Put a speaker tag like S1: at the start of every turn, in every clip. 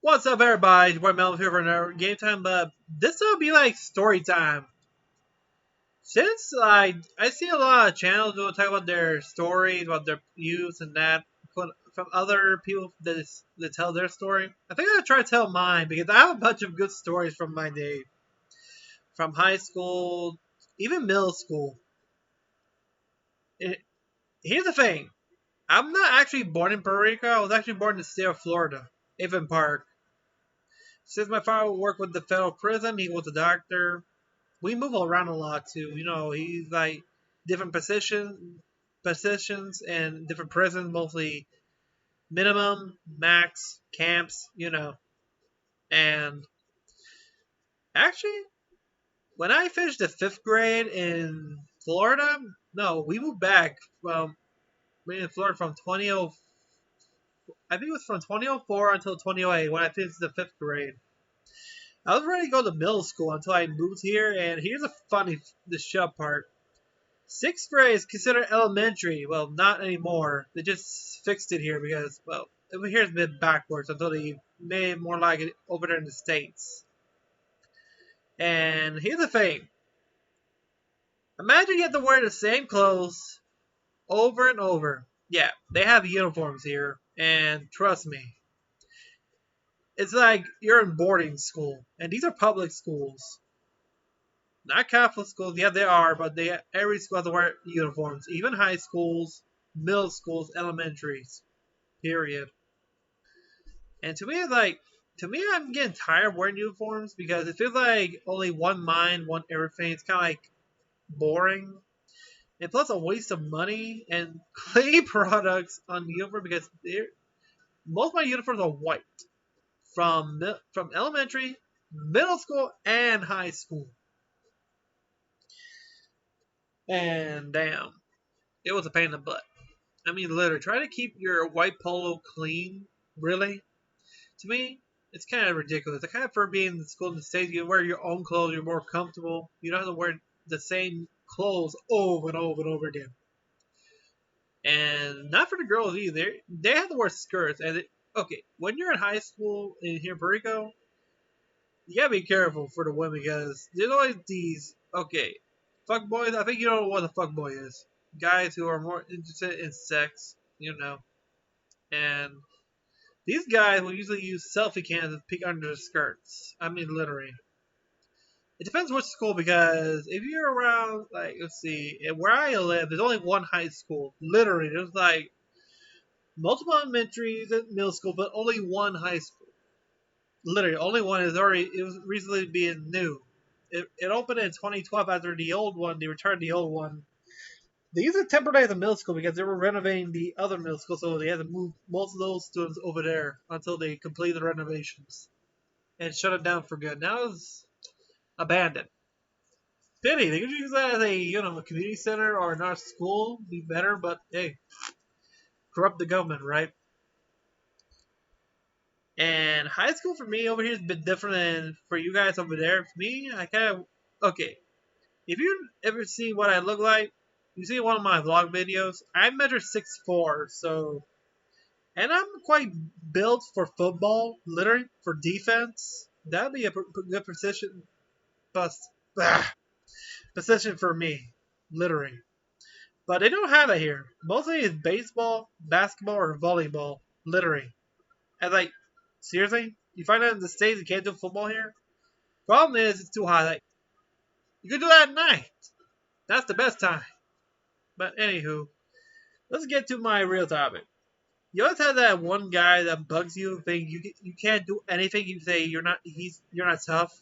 S1: What's up, everybody? We're Mel here for another game time, but this will be like story time. Since I see a lot of channels who will talk about their stories, about their views and that from other people that tell their story. I think I'll try to tell mine because I have a bunch of good stories from my day, from high school, even middle school. It, Here's the thing: I'm not actually born in Puerto Rico. I was actually born in the state of Florida, Avon Park. Since my father worked with the federal prison, he was a doctor. We move around a lot too. He's like different positions and different prisons, mostly minimum, max, camps. And actually, when I finished the fifth grade in Florida, no, we moved back from in Florida from 20. I think it was from 2004 until 2008 when I finished the fifth grade. I was ready to go to middle school until I moved here, and here's a funny the show part. Sixth grade is considered elementary. Well, not anymore. They just fixed it here because, well, over here it's been backwards until they made it more like it over there in the States. And here's the thing. Imagine you have to wear the same clothes over and over. Yeah, they have uniforms here. And trust me, it's like you're in boarding school. And these are public schools. Not Catholic schools. Yeah, they are, but every school has to wear uniforms. Even high schools, middle schools, elementaries. Period. And to me, I'm getting tired of wearing uniforms because it feels like only one mind, one everything. It's kind of like boring, and plus a waste of money and cleaning products on the uniform because most of my uniforms are white from elementary, middle school, and high school. And damn, it was a pain in the butt. I mean, literally, try to keep your white polo clean. Really, to me, it's kind of ridiculous. I kind of prefer being in school in the States. You wear your own clothes, you're more comfortable. You don't have to wear the same clothes over and over and over again. And not for the girls either. They have to wear skirts. Okay, when you're in high school in here in Puerto Rico, you gotta be careful for the women because there's always these, okay, fuck boys. I think you know what a fuck boy is. Guys who are more interested in sex, and these guys will usually use selfie cams to peek under the skirts. I mean, literally. It depends which school because if you're around, like, let's see, where I live, there's only one high school. Literally, there's like multiple elementaries and middle school, but only one high school. Literally, only one it was recently being new. It opened in 2012 after the old one. They returned the old one. They used it temporarily as a middle school because they were renovating the other middle school, so they had to move most of those students over there until they completed the renovations and shut it down for good. Now it's abandoned. Pity. They could use that as a community center or not school, be better. But hey, corrupt the government, right? And high school for me over here has been different than for you guys over there. For me, I kind of okay. If you ever see what I look like, you see one of my vlog videos. I measure 6'4", so and I'm quite built for football, literally for defense. That'd be a good position, but position for me, literally. But they don't have it here. Mostly it's baseball, basketball, or volleyball, literally. And like, seriously, you find out in the states you can't do football here. Problem is it's too hot. Like, you can do that at night. That's the best time. But anywho, let's get to my real topic. You always have that one guy that bugs you, think you can't do anything. You say you're not tough.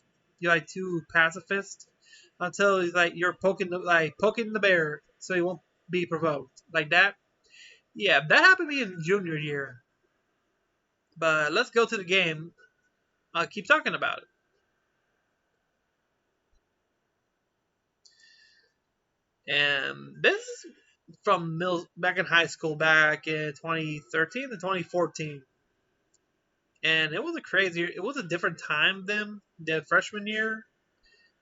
S1: You're like too pacifist until he's like you're poking the bear so he won't be provoked like that. Yeah, that happened to me in junior year. But let's go to the game. I'll keep talking about it. And this is from back in high school back in 2013 to 2014. And it was it was a different time then than freshman year.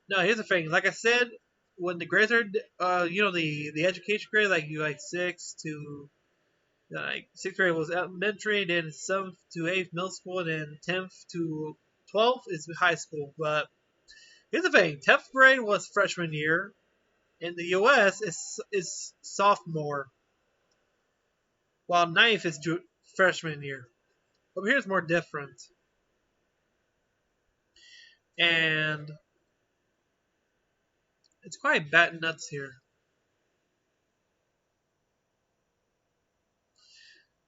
S1: No, here's the thing. Like I said, when the grades are, the education grade, like you like 6 to Like sixth grade was elementary, then seventh to eighth middle school, and then 10th to 12th is high school. But here's the thing: 10th grade was freshman year. In the U.S., is sophomore, while ninth is freshman year. Over here is more different, and it's quite bat nuts here.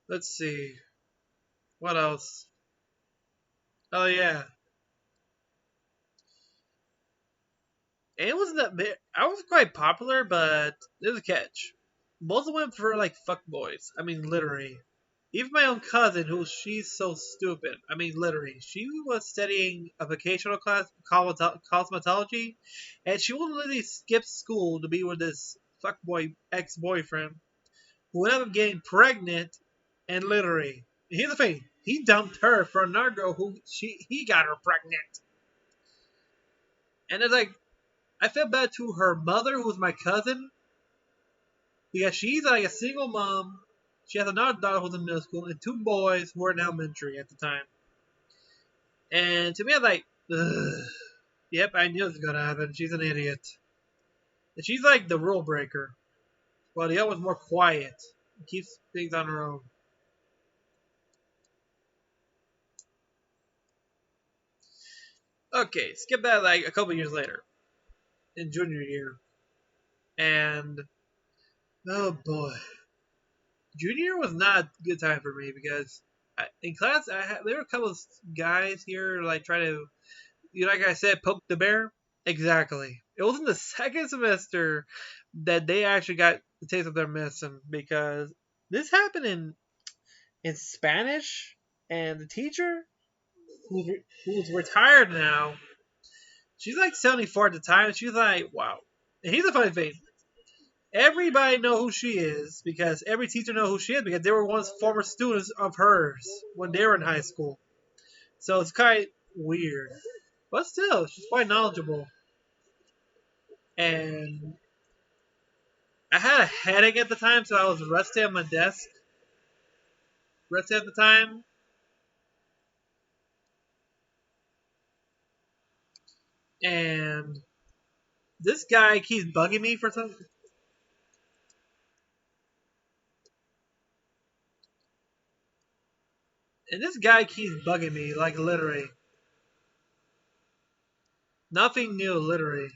S1: Let's see what else. Oh yeah, and it wasn't that big. I was quite popular, but there's a catch. Most of them prefer like fuck boys. I mean, literally. Even my own cousin, who she's so stupid. I mean, literally, she was studying a vocational class, cosmetology, and she would literally skip school to be with this fuckboy ex-boyfriend, who would end up getting pregnant, and literally, here's the thing: he dumped her for another girl who he got her pregnant, and it's like I felt bad to her mother, who was my cousin, because she's like a single mom. She has another daughter who's in middle school and two boys who are in elementary at the time. And to me, I'm like, ugh, yep, I knew it was gonna happen. She's an idiot. And she's like the rule breaker, while the other one's more quiet and keeps things on her own. Okay, skip that like a couple years later, in junior year. And, oh boy. Junior year was not a good time for me because in class, there were a couple of guys here like try to, like I said, poke the bear. Exactly. It was in the second semester that they actually got the taste of their medicine because this happened in Spanish, and the teacher who's retired now, she's like 74 at the time, and she's like, wow. And here's the funny thing: everybody know who she is because every teacher know who she is because they were once former students of hers when they were in high school. So it's kind of weird, but still, she's quite knowledgeable. And I had a headache at the time, so I was resting at my desk, resting at the time, and this guy keeps bugging me for something. And this guy keeps bugging me, like literally. Nothing new, literally.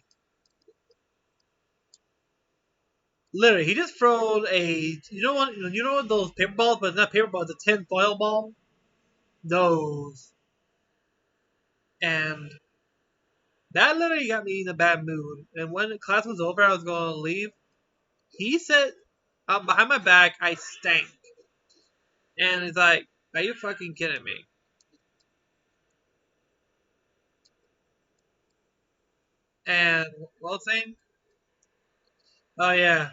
S1: Literally, he just thrown a, you know what those paper balls, but it's not paper balls, it's a tin foil ball? Those. And that literally got me in a bad mood. And when class was over, I was going to leave. He said, behind my back, I stank. And it's like, are you fucking kidding me? And what was I saying? Oh yeah.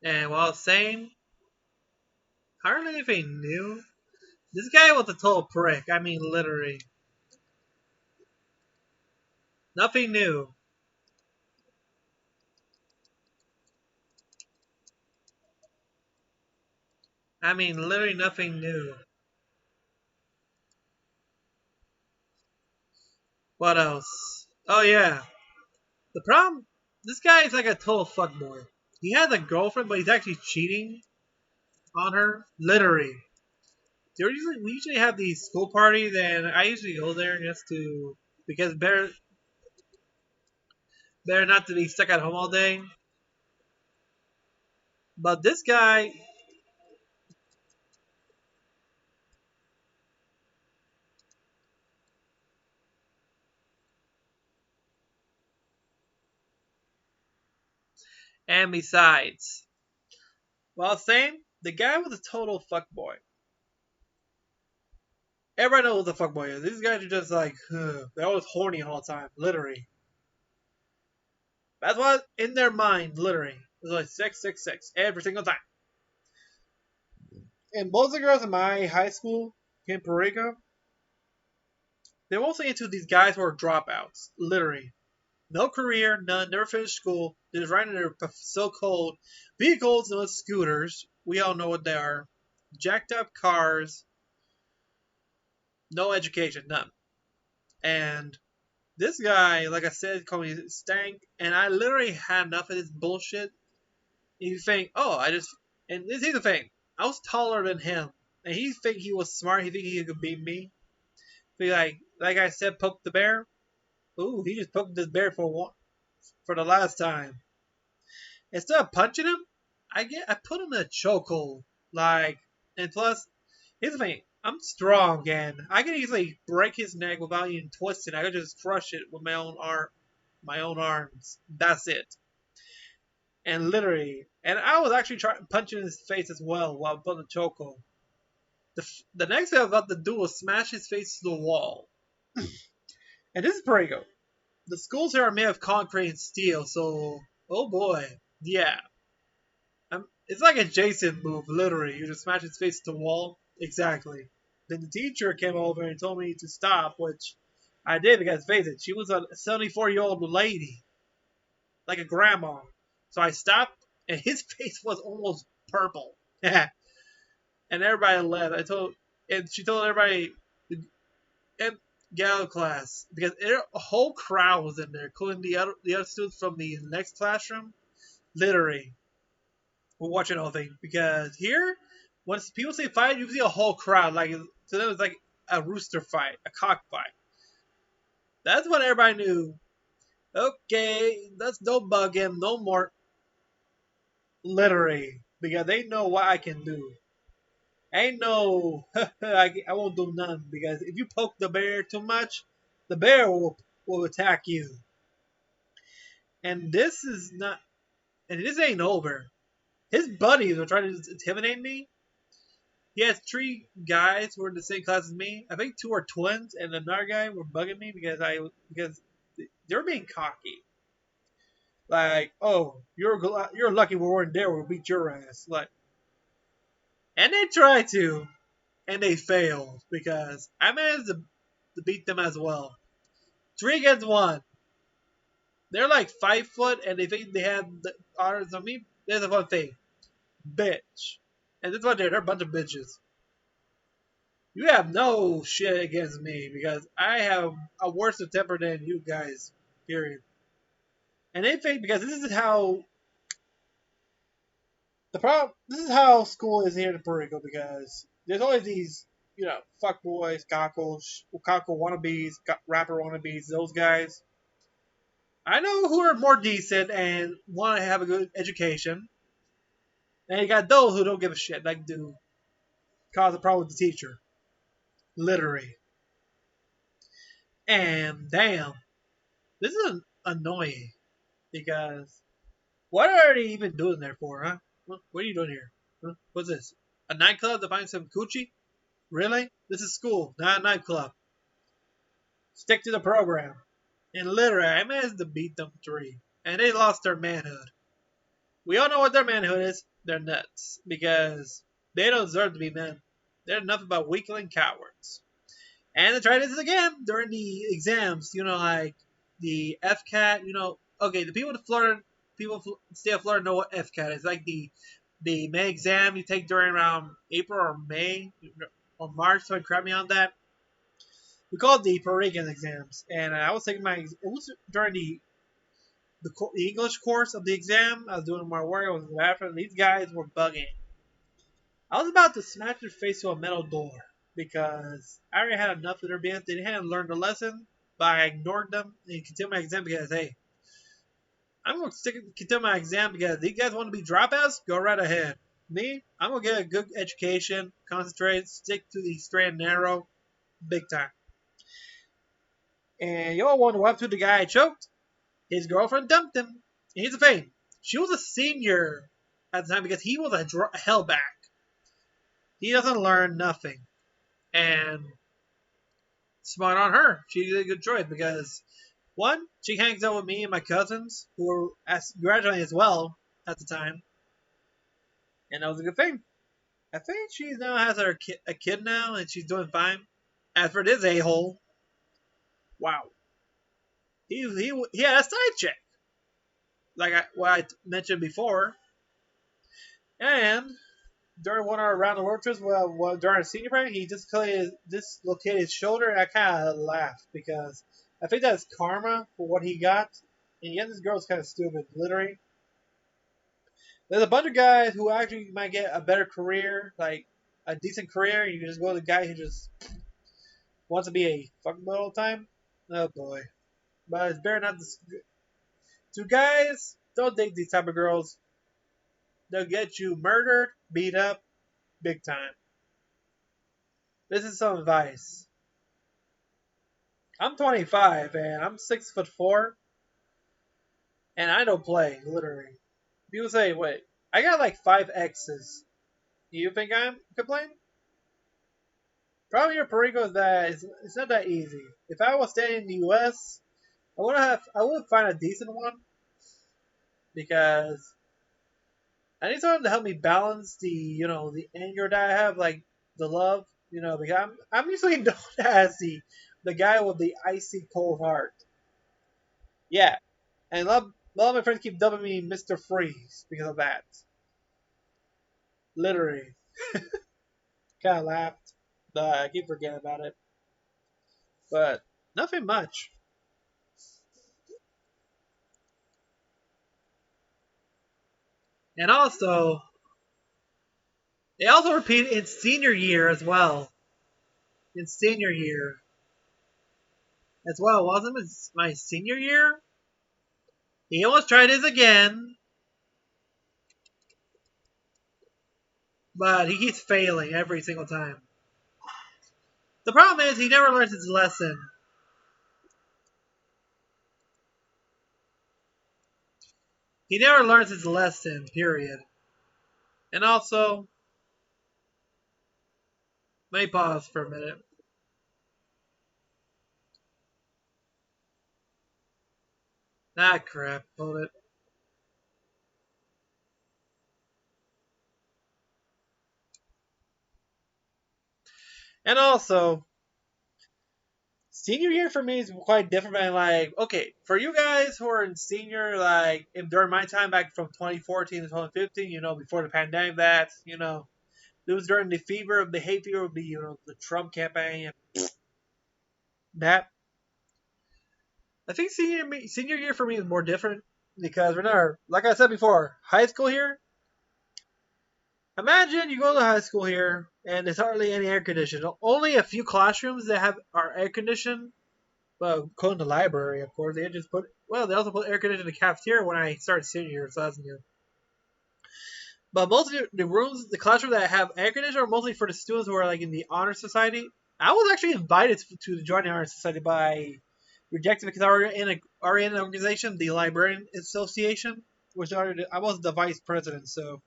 S1: And what I was saying, hardly anything new. This guy was a total prick. I mean, literally. Nothing new. I mean, literally nothing new. What else? Oh yeah. The problem, this guy is like a total fuckboy. He has a girlfriend, but he's actually cheating on her. Literally. We usually have these school parties, and I usually go there just to because better not to be stuck at home all day. But this guy, and besides, well, same. The guy was a total fuckboy. Everybody knows what the fuckboy is. These guys are just like, they're always horny all the time, literally. That's what in their mind, literally. It's like 666 every single time. And most of the girls in my high school in Puerto Rico, they're mostly into these guys who are dropouts, literally. No career, none, never finished school. They're just riding their so-called vehicles and scooters. We all know what they are. Jacked up cars, no education, none. And this guy, like I said, called me stank, and I literally had enough of this bullshit. You think, oh, I just, and this is the thing, I was taller than him, and he think he was smart. He think he could beat me. Be like I said, poke the bear. Ooh, he just poked this bear for the last time. Instead of punching him, I put him in a chokehold. Like, and plus, here's the thing. I'm strong and I can easily break his neck without even twisting. I could just crush it with my own arms. That's it. And literally, and I was actually trying punching his face as well while putting the chokehold. The next thing I was about to do was smash his face to the wall. And this is pretty good. The schools here are made of concrete and steel, so oh boy, yeah. It's like a Jason move, literally. You just smash his face to the wall. Exactly. Then the teacher came over and told me to stop, which I did because, face it, she was a 74-year-old lady, like a grandma. So I stopped, and his face was almost purple. and everybody left. And she told everybody, and get out of class because a whole crowd was in there, including the other students from the next classroom. Literally, we're watching the whole thing because here, when people say fight, you see a whole crowd. Like to them, it's like a rooster fight, a cockfight. That's when everybody knew. Okay, let's no bug him no more. Literally, because they know what I can do. Ain't no, I won't do none because if you poke the bear too much, the bear will attack you. And this is not, and this ain't over. His buddies were trying to intimidate me. He has three guys who are in the same class as me. I think two are twins, and another guy were bugging me because they're being cocky. Like, oh, you're lucky we weren't there. We'll beat your ass. Like, and they tried to, and they failed because I managed to beat them as well. 3 against 1. They're like 5 foot, and they think they have the honors on me. There's the one thing, bitch, and this one they're a bunch of bitches. You have no shit against me because I have a worse temper than you guys. Period. And they think because this is how the problem. This is how school is here in Puerto Rico because there's always these, fuck boys, cockles, cockle wannabes, rapper wannabes. Those guys. I know who are more decent and want to have a good education. And you got those who don't give a shit, like do cause a problem with the teacher. Literally. And damn, this is annoying because what are they even doing there for, huh? What are you doing here? Huh? What's this? A nightclub to find some coochie? Really? This is school, not a nightclub. Stick to the program. And literally, I managed to beat them 3. And they lost their manhood. We all know what their manhood is. They're nuts. Because they don't deserve to be men. They're nothing but weakling cowards. And they tried this again during the exams. Like the FCAT. Okay, the people in Florida, people in the state of Florida know what FCAT is. Like the May exam you take during around April or May or March. So correct me on that. We call it the Puerto Rican exams, and I was taking it was during the English course of the exam. I was doing my work. I was laughing. These guys were bugging. I was about to smash their face to a metal door because I already had enough of their BS. They hadn't learned the lesson, but I ignored them and continued my exam because, hey, I'm going to continue my exam because these guys want to be dropouts. Go right ahead. Me, I'm going to get a good education, concentrate, stick to the straight and narrow, big time. And y'all wonder what happened to the guy I choked? His girlfriend dumped him. And here's the thing. She was a senior at the time because he was a hellback. He doesn't learn nothing. And smart on her. She did a good choice because, one, she hangs out with me and my cousins who were graduating as well at the time. And that was a good thing. I think she now has a kid now and she's doing fine. As for this a-hole, wow. he had a side chick, like what I mentioned before, and during one of our round of road trips, during our senior prank, he dislocated his shoulder, and I kind of laughed because I think that's karma for what he got. And yet, this girl's kind of stupid. Literally, there's a bunch of guys who actually might get a better career, like a decent career. And you just go to the guy who just wants to be a fuckboy all the time. Oh boy, but it's better not to guys. Don't date these type of girls. They'll get you murdered, beat up, big time. This is some advice. I'm 25 and I'm 6'4", and I don't play literally. People say, "Wait, I got like 5 exes." You think I'm complaining? Probably your perico is that it's not that easy. If I was staying in the U.S., I would find a decent one because I need someone to help me balance the anger that I have, like the love, because I'm usually known as the guy with the icy cold heart. Yeah, and a lot of my friends keep dubbing me Mr. Freeze because of that. Literally. Kind of laughed. But I keep forgetting about it. But nothing much. And also, they also repeat in senior year as well. In senior year as well. Wasn't it my senior year? He almost tried his again, but he keeps failing every single time. The problem is he never learns his lesson. He never learns his lesson, period. And also, let me pause for a minute. Ah, crap. Hold it. And also, senior year for me is quite different than like, okay, for you guys who are in senior, like during my time back from 2014 to 2015, before the pandemic, it was during the fever of the hay fever of the Trump campaign and that. I think senior year for me is more different because we're not, like I said before, high school here. Imagine you go to high school here and there's hardly any air conditioning. Only a few classrooms that are air conditioned. Well, going to the library, of course, they also put air conditioning in the cafeteria when I started senior year, so that's new. But most of the rooms, the classrooms that have air conditioning are mostly for the students who are like in the honor society. I was actually invited to join the honor society by rejected because already in an organization, the Librarian Association, which I was the vice president, so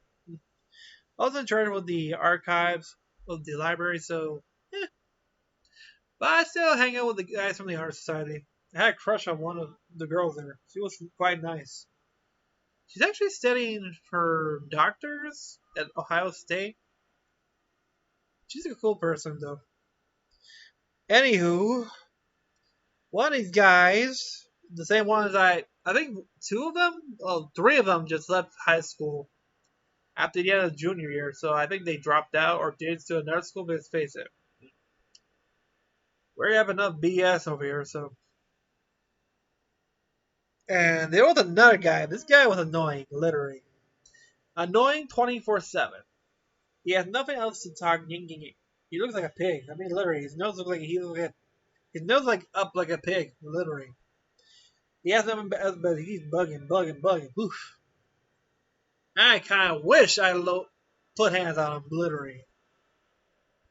S1: I was in charge with the archives of the library, so but I still hang out with the guys from the art society. I had a crush on one of the girls there. She was quite nice. She's actually studying for doctors at Ohio State. She's a cool person, though. Anywho, one of these guys, the same one as I think two of them, three of them just left high school after the end of junior year. So I think they dropped out or did to another school. But let's face it, we have enough BS over here. So and there was another guy. This guy was annoying, literally. Annoying 24/7. He has nothing else to talk. Ying, ying, ying. He looks like a pig. I mean, literally, his nose like up like a pig. Literally, he has nothing else, but he's bugging, bugging, bugging. Oof. I kind of wish put hands on him, literally,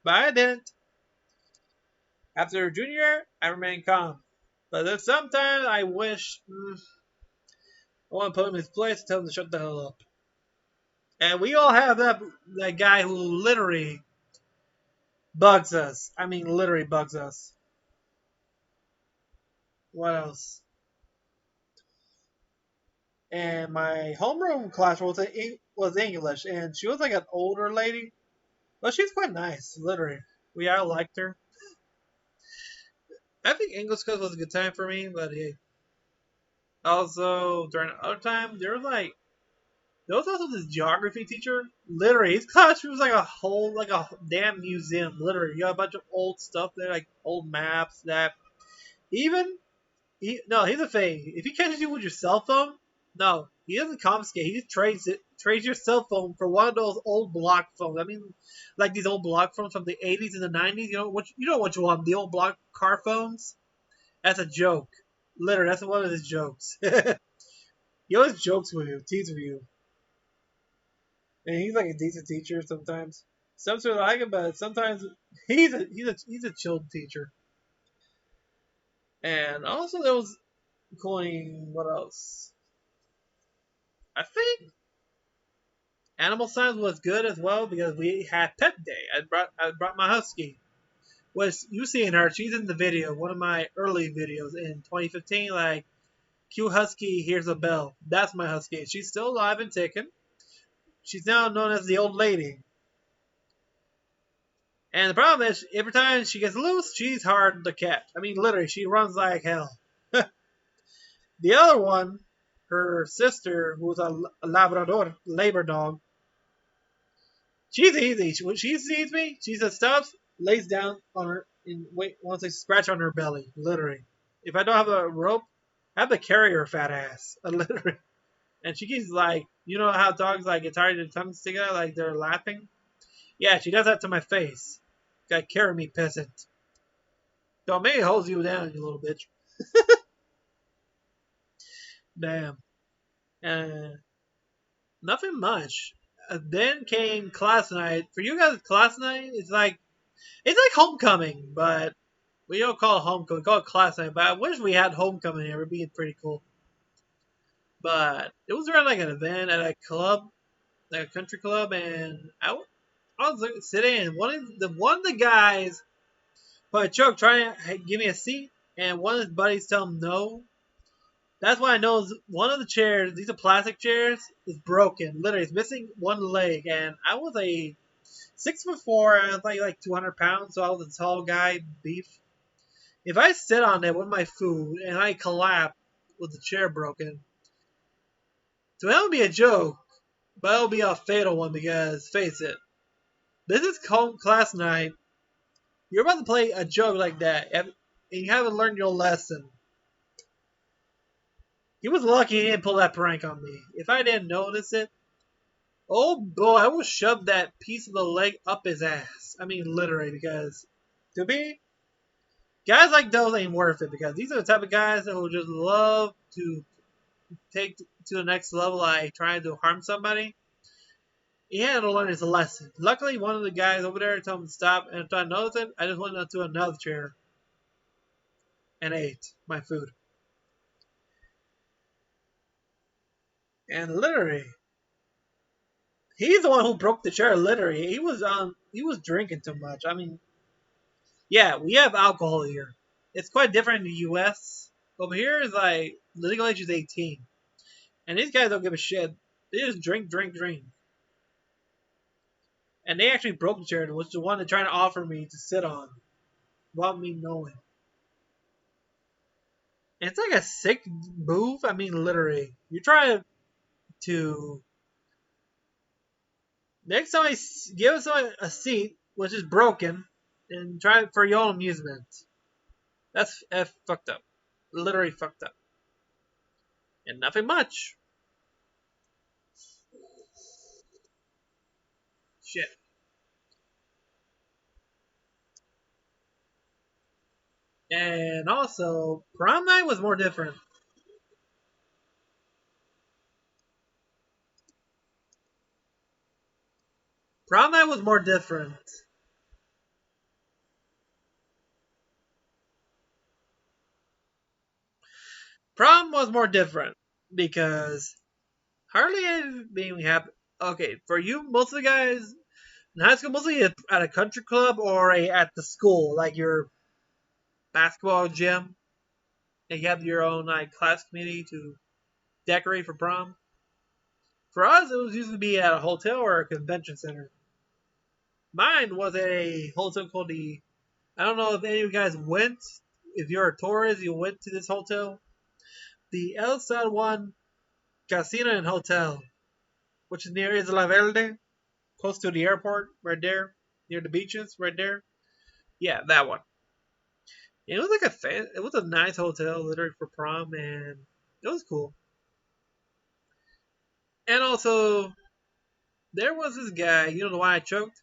S1: but I didn't. After junior year, I remained calm. But then sometimes I wish I want to put him in his place and tell him to shut the hell up. And we all have that guy who literally bugs us. I mean, literally bugs us. What else? And my homeroom class was English, and she was like an older lady, but she's quite nice. Literally, we all liked her. I think English class was a good time for me, but yeah. Also, during other time, there was also this geography teacher. Literally, his classroom was like like a damn museum. Literally, you got a bunch of old stuff there, like old maps. That even no, here's the thing: if he catches you with your cell phone, no, he doesn't confiscate. He just trades your cell phone for one of those old block phones. I mean, like these old block phones from the '80s and the '90s. You know what you want? The old block car phones. That's a joke. Literally, that's one of his jokes. He always jokes with you, teases with you, and he's like a decent teacher sometimes. Some sort of like him, but sometimes he's a chill teacher. And also there was going what else? I think animal science was good as well because we had pet day. I brought my husky. Was you seeing her? She's in the video, one of my early videos in 2015. Like cute husky, here's a bell. That's my husky. She's still alive and ticking. She's now known as the old lady. And the problem is, every time she gets loose, she's hard to catch. I mean, literally, she runs like hell. The other one, her sister, who's a Labrador, labor dog, she's easy. When she sees me, she just stops, lays down on her, and wait, wants to scratch on her belly, literally. If I don't have a rope, I have to carry her fat ass, literally. And she keeps like, you know how dogs like get tired of their tongues together, like they're laughing? Yeah, she does that to my face. Gotta carry me, peasant. Don't maybe holds you down, you little bitch. Damn. Uh, Nothing much. Then came class night. For you guys, class night it's like homecoming, but we don't call it homecoming. We call it class night. But I wish we had homecoming here. It'd be pretty cool. But it was around like an event at a club, like a country club, and I was like, sitting, and one of the guys put a joke trying to give me a seat, and one of his buddies tell him no. That's why I know is one of the chairs, these are plastic chairs, is broken. Literally, it's missing one leg. And I was a 6'4", I was like 200 pounds, so I was a tall guy, beef. If I sit on it with my food and I collapse with the chair broken, so that would be a joke, but it'll be a fatal one because, face it, this is home class night. You're about to play a joke like that, and you haven't learned your lesson. He was lucky he didn't pull that prank on me. If I didn't notice it, oh boy, I will shove that piece of the leg up his ass. I mean, literally, because to me, guys like those ain't worth it because these are the type of guys that will just love to take to the next level, like trying to harm somebody. He had to learn his lesson. Luckily, one of the guys over there told him to stop, and if I noticed it, I just went up to another chair and ate my food. And literally, he's the one who broke the chair. Literally, he was drinking too much. I mean, yeah, we have alcohol here. It's quite different in the U.S. Over here is like legal age is 18, and these guys don't give a shit. They just drink, drink, drink. And they actually broke the chair, which is the one they're trying to offer me to sit on, without me knowing. And it's like a sick move. I mean, literally, you try to next time I give someone a seat which is broken, and try it for your own amusement. That's fucked up. Literally fucked up. And nothing much. Shit. And also, prom night was more different. Prom night was more different. Prom was more different because hardly anything happened. Okay, for you, most of the guys in high school, mostly at a country club or at the school, like your basketball gym, and you have your own like class committee to decorate for prom. For us, it was usually be at a hotel or a convention center. Mine was at a hotel called the. I don't know if any of you guys went. If you're a tourist, you went to this hotel. the El San Juan Casino and Hotel, which is near Isla Verde, close to the airport, right there, near the beaches, right there. Yeah, that one. It was like it was a nice hotel, literally for prom, and it was cool. And also, there was this guy, you know the one I choked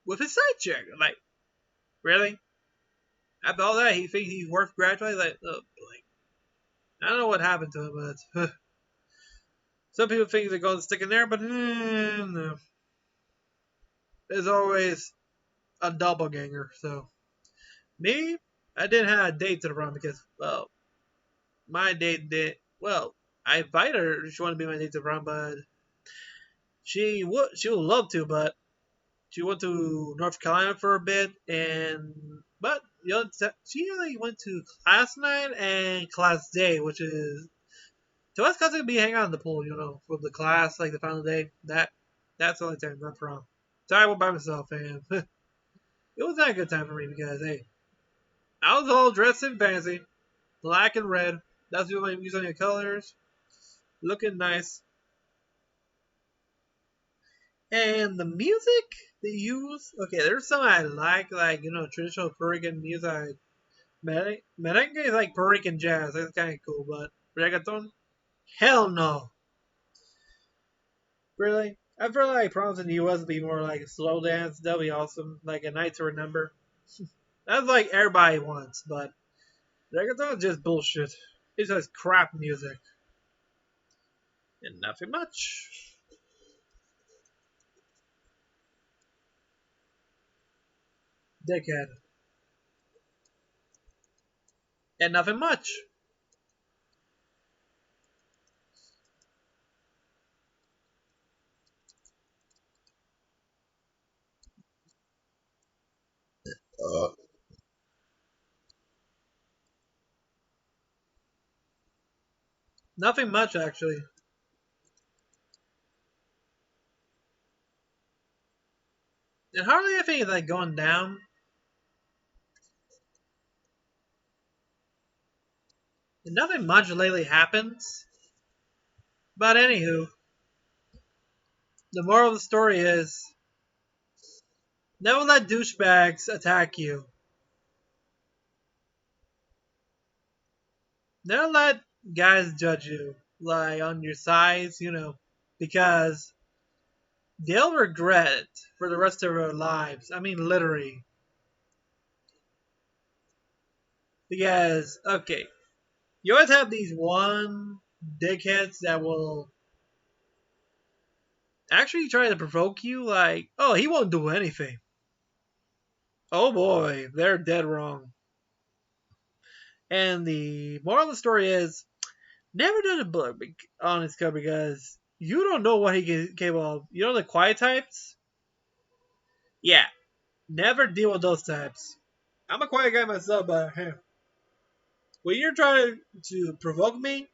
S1: with his side chick. Like, really? After all that, he thinks he's worth graduating. Like, oh, like, I don't know what happened to him, but some people think they're going to stick in there, but no. There's always a doppelganger. So me, I didn't have a date to the prom because, well, my date did. Well, I invited her. She wanted to be my date to the prom, but she would love to, but she went to North Carolina for a bit, and but she only went to class night and class day, which is to us because it'd be hanging out in the pool, for the class like the final day. That's the only time not prom. So I went by myself, and it was not a good time for me because hey, I was all dressed in fancy, black and red. That's what I'm using the colors, looking nice. And the music they use, okay, there's some I like traditional Puerto Rican music. Merengue is like Puerto Rican jazz. That's kind of cool, but reggaeton, hell no. Really, I feel like proms in the U.S. would be more like a slow dance. That'd be awesome, like a night to remember. That's like everybody wants, but reggaeton is just bullshit. It's just crap music and nothing much. Dickhead and nothing much. Nothing much actually. And hardly anything is like going down. And nothing much lately happens. But anywho, the moral of the story is never let douchebags attack you. Never let guys judge you, like on your size, because they'll regret it for the rest of their lives. I mean, literally. Because, okay, you always have these one dickheads that will actually try to provoke you, like, oh, he won't do anything. Oh boy, they're dead wrong. And the moral of the story is never done a book on his cover because you don't know what he can capable of. You know the quiet types? Yeah, never deal with those types. I'm a quiet guy myself, but hey, when you're trying to provoke me,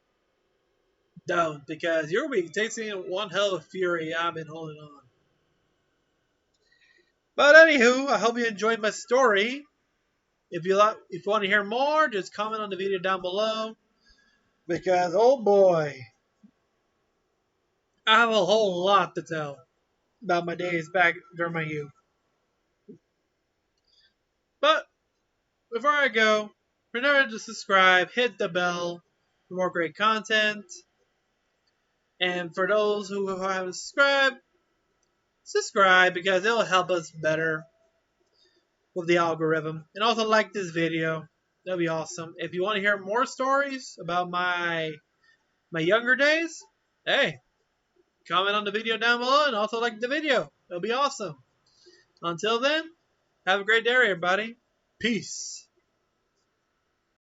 S1: don't because you're weak. Takes me one hell of fury I've been holding on. But anywho, I hope you enjoyed my story. If you want to hear more, just comment on the video down below. Because oh boy, I have a whole lot to tell about my days back during my youth. But before I go, remember to subscribe, hit the bell for more great content. And for those who haven't subscribed, subscribe because it'll help us better with the algorithm. And also like this video. That'll be awesome. If you want to hear more stories about my younger days, hey, comment on the video down below and also like the video. It'll be awesome. Until then, have a great day, everybody. Peace.